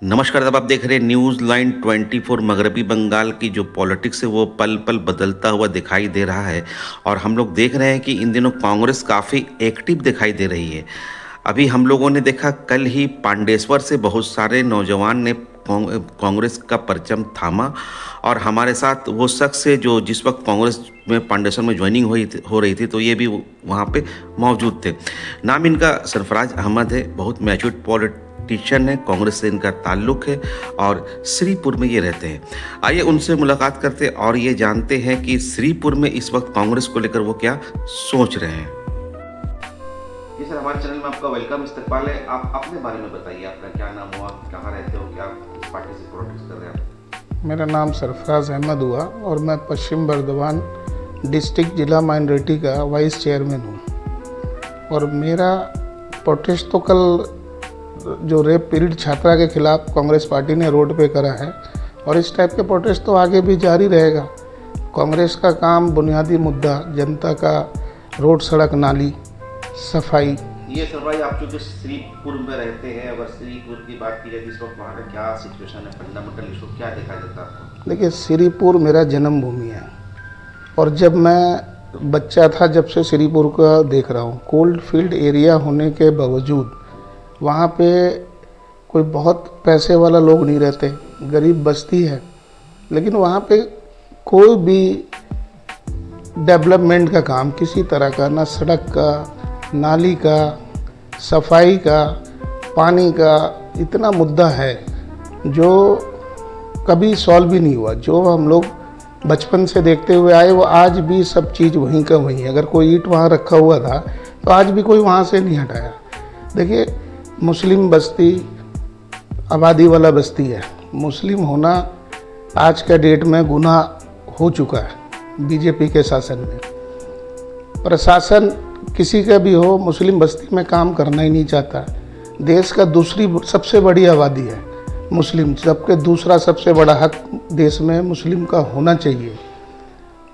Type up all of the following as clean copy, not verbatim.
नमस्कार। अब आप देख रहे हैं न्यूज़ लाइन 24। मगरबी बंगाल की जो पॉलिटिक्स है वो पल पल बदलता हुआ दिखाई दे रहा है और हम लोग देख रहे हैं कि इन दिनों कांग्रेस काफ़ी एक्टिव दिखाई दे रही है। अभी हम लोगों ने देखा कल ही पांडेश्वर से बहुत सारे नौजवान ने कांग्रेस का परचम थामा और हमारे साथ वो शख्स है जो जिस वक्त कांग्रेस में पांडेश्वर में ज्वाइनिंग हो रही थी तो ये भी वहाँ पे मौजूद थे। नाम इनका सरफराज अहमद है। बहुत मैच्योर्ड पॉलिटिशियन है। कांग्रेस से इनका ताल्लुक है और श्रीपुर में ये रहते हैं। आइए उनसे मुलाकात करते हैं और ये जानते हैं कि श्रीपुर में इस वक्त कांग्रेस को लेकर वो क्या सोच रहे हैं। जी सर, हमारे चैनल में आपका वेलकम, इस्तकबाल है। आप अपने बारे में बताइए, आपका क्या नाम हुआ, कहाँ रहते हो, क्या किस पार्टी से पॉलिटिक्स कर रहे हैं? मेरा नाम सरफराज अहमद हुआ और मैं पश्चिम बर्दवान डिस्ट्रिक्ट जिला माइनॉरिटी का वाइस चेयरमैन हूँ। और मेरा प्रोटेस्ट तो कल जो रेप पीड़ित छात्रा के खिलाफ कांग्रेस पार्टी ने रोड पे करा है और इस टाइप के प्रोटेस्ट तो आगे भी जारी रहेगा। कांग्रेस का काम बुनियादी मुद्दा जनता का रोड, सड़क, नाली, सफाई। ये सर भाई, आप जो श्रीपुर में रहते हैं, अगर श्रीपुर की बात की जाए इस वक्त वहाँ का क्या सिचुएशन है, फंडामेंटल इशू क्या दिखाई देता है आपको? देखिए, श्रीपुर मेरा जन्मभूमि है और जब मैं बच्चा था जब से श्रीपुर का देख रहा हूँ। कोल्ड फील्ड एरिया होने के बावजूद वहाँ पे कोई बहुत पैसे वाला लोग नहीं रहते, गरीब बस्ती है, लेकिन वहाँ पे कोई भी डेवलपमेंट का काम किसी तरह का, ना सड़क का, नाली का, सफाई का, पानी का इतना मुद्दा है जो कभी सॉल्व भी नहीं हुआ। जो हम लोग बचपन से देखते हुए आए वो आज भी सब चीज़ वहीं का वहीं है। अगर कोई ईंट वहाँ रखा हुआ था तो आज भी कोई वहाँ से नहीं हटाया। देखिए, मुस्लिम बस्ती आबादी वाला बस्ती है। मुस्लिम होना आज का डेट में गुनाह हो चुका है बीजेपी के शासन में। प्रशासन किसी का भी हो, मुस्लिम बस्ती में काम करना ही नहीं चाहता। देश का दूसरी सबसे बड़ी आबादी है मुस्लिम, जबकि दूसरा सबसे बड़ा हक देश में मुस्लिम का होना चाहिए।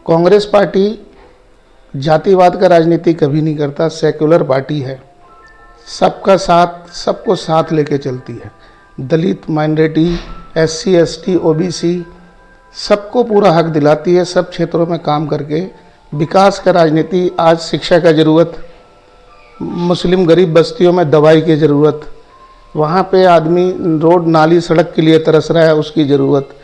कांग्रेस पार्टी जातिवाद का राजनीति कभी नहीं करता, सेक्युलर पार्टी है, सबका साथ, सबको साथ लेके चलती है। दलित, माइनॉरिटी, SC ST OBC सबको पूरा हक दिलाती है, सब क्षेत्रों में काम करके विकास का राजनीति। आज शिक्षा का ज़रूरत, मुस्लिम गरीब बस्तियों में दवाई की ज़रूरत, वहाँ पे आदमी रोड, नाली, सड़क के लिए तरस रहा है, उसकी ज़रूरत।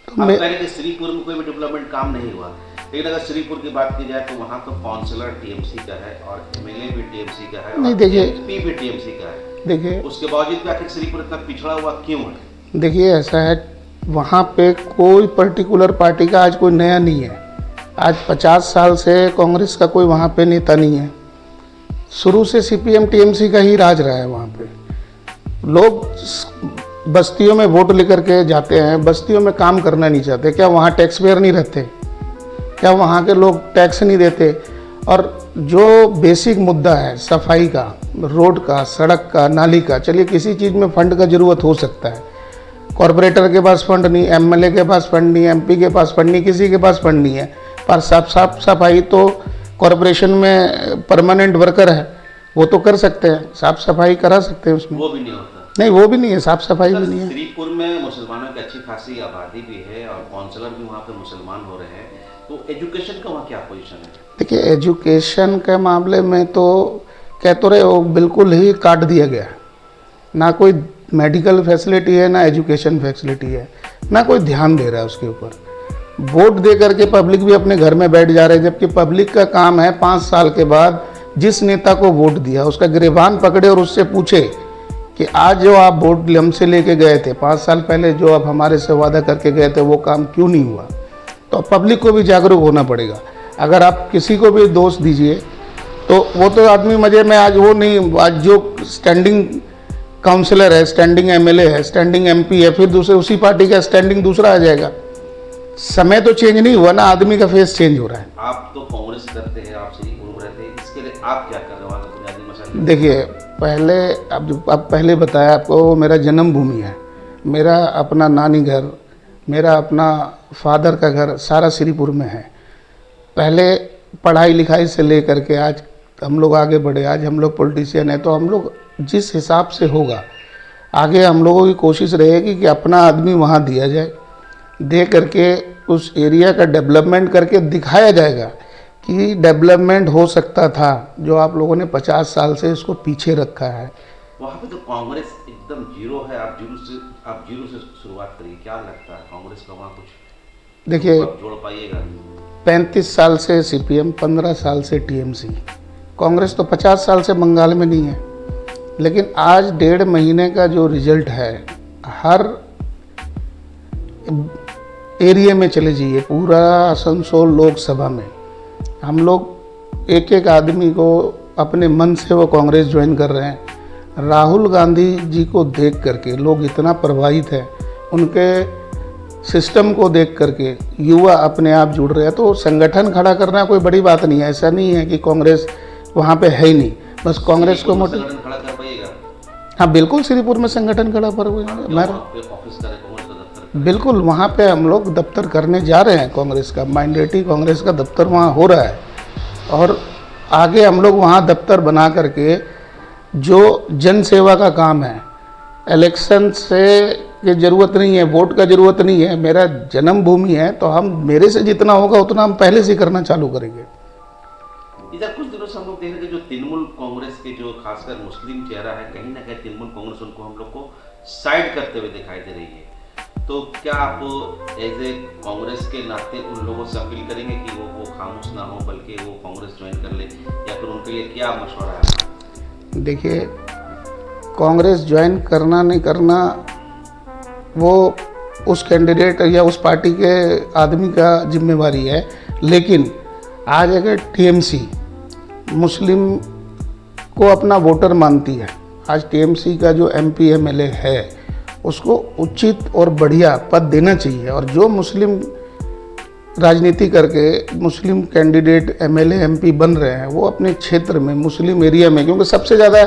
तो मैं कि श्रीपुर में कोई भी डेवलपमेंट काम नहीं हुआ, लेकिन अगर श्रीपुर की बात की जाए तो वहाँ तो काउंसलर TMC का है और MLA भी TMC का है, नहीं देखिए, MP भी TMC का है। देखिए, उसके बावजूद भी आखिर श्रीपुर इतना पिछड़ा हुआ क्यों है? देखिए, ऐसा है, वहाँ पे कोई पर्टिकुलर पार्टी का आज कोई नया नहीं है। आज 50 साल से कांग्रेस का कोई वहाँ पे नेता नहीं है। शुरू से CPM TMC का ही राज रहा है। वहाँ पे लोग बस्तियों में वोट लेकर के जाते हैं, बस्तियों में काम करना नहीं चाहते। क्या वहाँ टैक्स पेयर नहीं रहते? क्या वहाँ के लोग टैक्स नहीं देते? और जो बेसिक मुद्दा है सफाई का, रोड का, सड़क का, नाली का, चलिए किसी चीज़ में फंड का ज़रूरत हो सकता है, कॉरपोरेटर के पास फंड नहीं, MLA के पास फंड नहीं, MP के पास फंड नहीं, किसी के पास फंड नहीं है, पर साफ सफाई तो कॉरपोरेशन में परमानेंट वर्कर है, वो तो कर सकते हैं, साफ सफाई करा सकते हैं उसमें। वो भी नहीं होता। नहीं, वो भी नहीं है, साफ सफाई भी नहीं है। श्रीपुर में मुसलमानों की अच्छी खासी आबादी भी है और काउंसलर भी वहाँ पे मुसलमान हो रहे हैं, तो एजुकेशन का वहाँ क्या पोजीशन है? देखिए, एजुकेशन के मामले में तो कह तो रहे हो, बिल्कुल ही काट दिया गया। ना कोई मेडिकल फैसिलिटी है, ना एजुकेशन फैसिलिटी है, ना कोई ध्यान दे रहा है उसके ऊपर। वोट दे करके पब्लिक भी अपने घर में बैठ जा रहे हैं, जबकि पब्लिक का काम है 5 साल के बाद जिस नेता को वोट दिया उसका गिरबान पकड़े और उससे पूछे कि आज जो आप वोट हमसे लेके गए थे 5 साल पहले, जो आप हमारे से वादा करके गए थे, वो काम क्यों नहीं हुआ? तो पब्लिक को भी जागरूक होना पड़ेगा। अगर आप किसी को भी दोष दीजिए तो वो तो आदमी मजे में, आज वो नहीं, आज जो स्टैंडिंग काउंसलर है, स्टैंडिंग MLA है, स्टैंडिंग MP है, फिर दूसरे उसी पार्टी का स्टैंडिंग दूसरा आ जाएगा। समय तो चेंज नहीं हुआ ना, आदमी का फेस चेंज हो रहा है। आप तो कांग्रेस करते हैं, आप श्रीपुर में रहते हैं, इसके लिए आप क्या कर रहे हो वहाँ के बुनियादी मसले? देखिए, पहले अब पहले बताया आपको, वो मेरा जन्मभूमि है, मेरा अपना नानी घर, मेरा अपना फादर का घर सारा श्रीपुर में है। पहले पढ़ाई लिखाई से लेकर के आज हम लोग आगे बढ़े, आज हम लोग पॉलिटिशियन हैं, तो हम लोग जिस हिसाब से होगा आगे हम लोगों की कोशिश रहेगी कि अपना आदमी वहाँ दिया जाए, दे करके उस एरिया का डेवलपमेंट करके दिखाया जाएगा कि डेवलपमेंट हो सकता था, जो आप लोगों ने 50 साल से इसको पीछे रखा है। वहाँ पे तो कांग्रेस एकदम जीरो है। आप जीरो से शुरुआत करिए, क्या लगता है कांग्रेस का वहाँ कुछ देखिए, जोड़ पाइएगा? 35 साल से सीपीएम, 15 साल से टीएमसी, कांग्रेस तो 50 साल से बंगाल में नहीं है। लेकिन आज 1.5 महीने का जो रिजल्ट है, हर एरिया में चले जाइए, पूरा आसनसोल लोकसभा में हम लोग एक एक आदमी को अपने मन से वो कांग्रेस ज्वाइन कर रहे हैं। राहुल गांधी जी को देख करके लोग इतना प्रभावित हैं, उनके सिस्टम को देख करके युवा अपने आप जुड़ रहे हैं। तो संगठन खड़ा करना कोई बड़ी बात नहीं है। ऐसा नहीं है कि कांग्रेस वहाँ पे है ही नहीं, बस कांग्रेस को मोटिव। संगठन खड़ा कर पाइएगा? हाँ बिल्कुल, श्रीपुर में संगठन खड़ा पर मैं बिल्कुल वहाँ पे हम लोग दफ्तर करने जा रहे हैं। कांग्रेस का माइनॉरिटी कांग्रेस का दफ्तर वहाँ हो रहा है, और आगे हम लोग वहाँ दफ्तर बना करके जो जन सेवा का काम है, इलेक्शन से की ज़रूरत नहीं है, वोट का ज़रूरत नहीं है, मेरा जन्मभूमि है, तो हम मेरे से जितना होगा उतना हम पहले से करना चालू करेंगे। इधर कुछ दिनों से हम लोग देख रहे हैं कि जो तृणमूल कांग्रेस के जो खासकर मुस्लिम चेहरा है, कहीं ना कहीं तृणमूल कांग्रेस उनको हम लोग को साइड करते हुए दिखाई दे रही है। तो क्या आप एज ए कांग्रेस के नाते उन लोगों से अपील करेंगे कि वो खामोश ना हो, बल्कि वो कांग्रेस ज्वाइन कर ले, या फिर उनके लिए क्या मशवरा है? देखिए, कांग्रेस ज्वाइन करना नहीं करना वो उस कैंडिडेट या उस पार्टी के आदमी का जिम्मेवारी है। लेकिन आज अगर टीएमसी मुस्लिम को अपना वोटर मानती है, आज टीएमसी का जो एमपी एमएलए है उसको उचित और बढ़िया पद देना चाहिए। और जो मुस्लिम राजनीति करके मुस्लिम कैंडिडेट एमएलए एमपी बन रहे हैं, वो अपने क्षेत्र में मुस्लिम एरिया में, क्योंकि सबसे ज़्यादा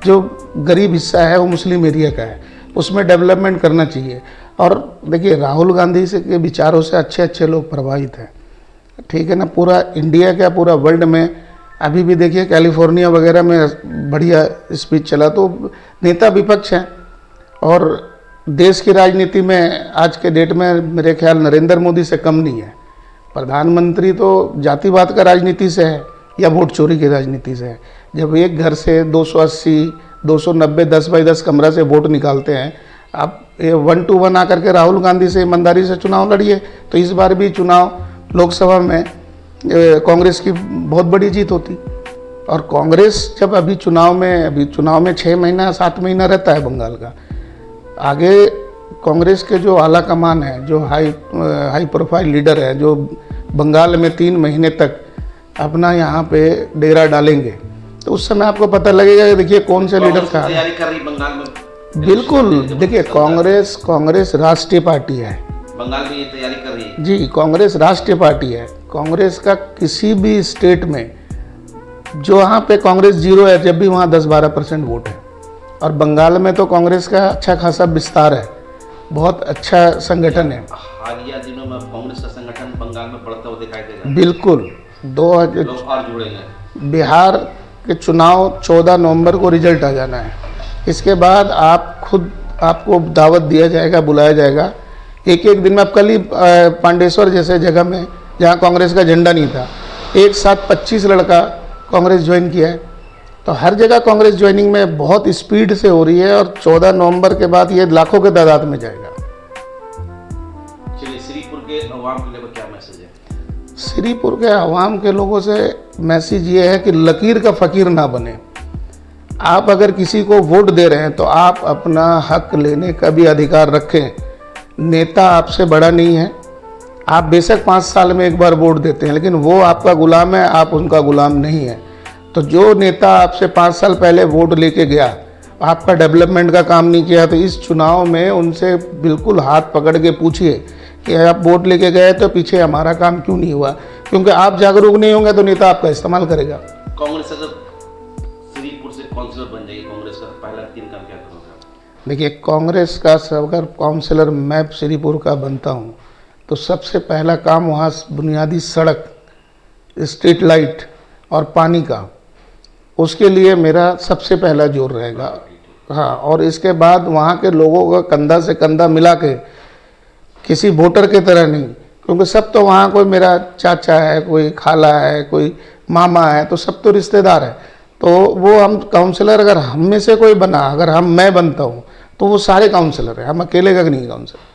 जो गरीब हिस्सा है वो मुस्लिम एरिया का है, उसमें डेवलपमेंट करना चाहिए। और देखिए, राहुल गांधी से के विचारों से अच्छे अच्छे लोग प्रभावित हैं, ठीक है ना। पूरा इंडिया क्या, पूरा वर्ल्ड में अभी भी देखिए कैलिफोर्निया वगैरह में बढ़िया स्पीच चला। तो नेता विपक्ष हैं, और देश की राजनीति में आज के डेट में मेरे ख्याल नरेंद्र मोदी से कम नहीं है। प्रधानमंत्री तो जातिवाद का राजनीति से है या वोट चोरी की राजनीति से है। जब एक घर से 280, 290, 10x10 कमरा से वोट निकालते हैं, आप 1 to 1 आकर के राहुल गांधी से ईमानदारी से चुनाव लड़िए, तो इस बार भी चुनाव लोकसभा में कांग्रेस की बहुत बड़ी जीत होती। और कांग्रेस जब अभी चुनाव में 6 महीना 7 महीना रहता है बंगाल का, आगे कांग्रेस के जो आला कमान है, जो हाई प्रोफाइल लीडर है, जो बंगाल में 3 महीने तक अपना यहाँ पे डेरा डालेंगे, तो उस समय आपको पता लगेगा कि देखिए कौन से लीडर का तैयारी कर रही बंगाल में। बिल्कुल, देखिए कांग्रेस राष्ट्रीय पार्टी है, बंगाल में ये तैयारी कर रही है जी। कांग्रेस राष्ट्रीय पार्टी है। कांग्रेस का किसी भी स्टेट में जो वहाँ पे कांग्रेस जीरो है, जब भी वहाँ 10-12% वोट है। और बंगाल में तो कांग्रेस का अच्छा खासा विस्तार है, बहुत अच्छा संगठन है। हालिया दिनों में कांग्रेस का संगठन बंगाल में बढ़ता हुआ दिखाई दे रहा है। बिल्कुल, लोग और जुड़ेंगे। बिहार के चुनाव 14 नवंबर को रिजल्ट आ जाना है। इसके बाद आपको दावत दिया जाएगा, बुलाया जाएगा। एक दिन में आप कल ही पांडेश्वर जैसे जगह में जहाँ कांग्रेस का झंडा नहीं था, एक साथ 25 लड़का कांग्रेस ज्वाइन किया है। तो हर जगह कांग्रेस ज्वाइनिंग में बहुत स्पीड से हो रही है, और 14 नवंबर के बाद ये लाखों के तादाद में जाएगा। चलिए, श्रीपुर के अवाम के लिए क्या मैसेज है? श्रीपुर के अवाम के लोगों से मैसेज ये है कि लकीर का फ़कीर ना बने। आप अगर किसी को वोट दे रहे हैं तो आप अपना हक लेने का भी अधिकार रखें। नेता आपसे बड़ा नहीं है। आप बेशक 5 साल में एक बार वोट देते हैं, लेकिन वो आपका गुलाम है, आप उनका गुलाम नहीं है। तो जो नेता आपसे 5 साल पहले वोट लेके गया, आपका डेवलपमेंट का काम नहीं किया, तो इस चुनाव में उनसे बिल्कुल हाथ पकड़ के पूछिए कि आप वोट लेके गए तो पीछे हमारा काम क्यों नहीं हुआ। क्योंकि आप जागरूक नहीं होंगे तो नेता आपका इस्तेमाल करेगा। कांग्रेस अगर श्रीपुर से काउंसिलर बन जाएगी, कांग्रेस का पहला 3 काम क्या करोगे? देखिए, कांग्रेस का अगर काउंसिलर मैं श्रीपुर का बनता हूँ तो सबसे पहला काम वहाँ बुनियादी सड़क, स्ट्रीट लाइट और पानी का, उसके लिए मेरा सबसे पहला जोर रहेगा। हाँ, और इसके बाद वहाँ के लोगों का कंधा से कंधा मिला के, किसी वोटर की तरह नहीं, क्योंकि सब तो वहाँ कोई मेरा चाचा है, कोई खाला है, कोई मामा है, तो सब तो रिश्तेदार है। तो वो हम काउंसलर, अगर हम में से कोई बना, अगर मैं बनता हूँ तो वो सारे काउंसलर हैं, हम अकेले का नहीं काउंसलर।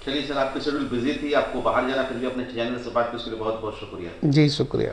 चलिए सर, आपकी शेड्यूल बिजी थी, आपको बाहर जाना, फिर भी अपने चैनल से बात की, उसके लिए बहुत बहुत शुक्रिया। जी शुक्रिया।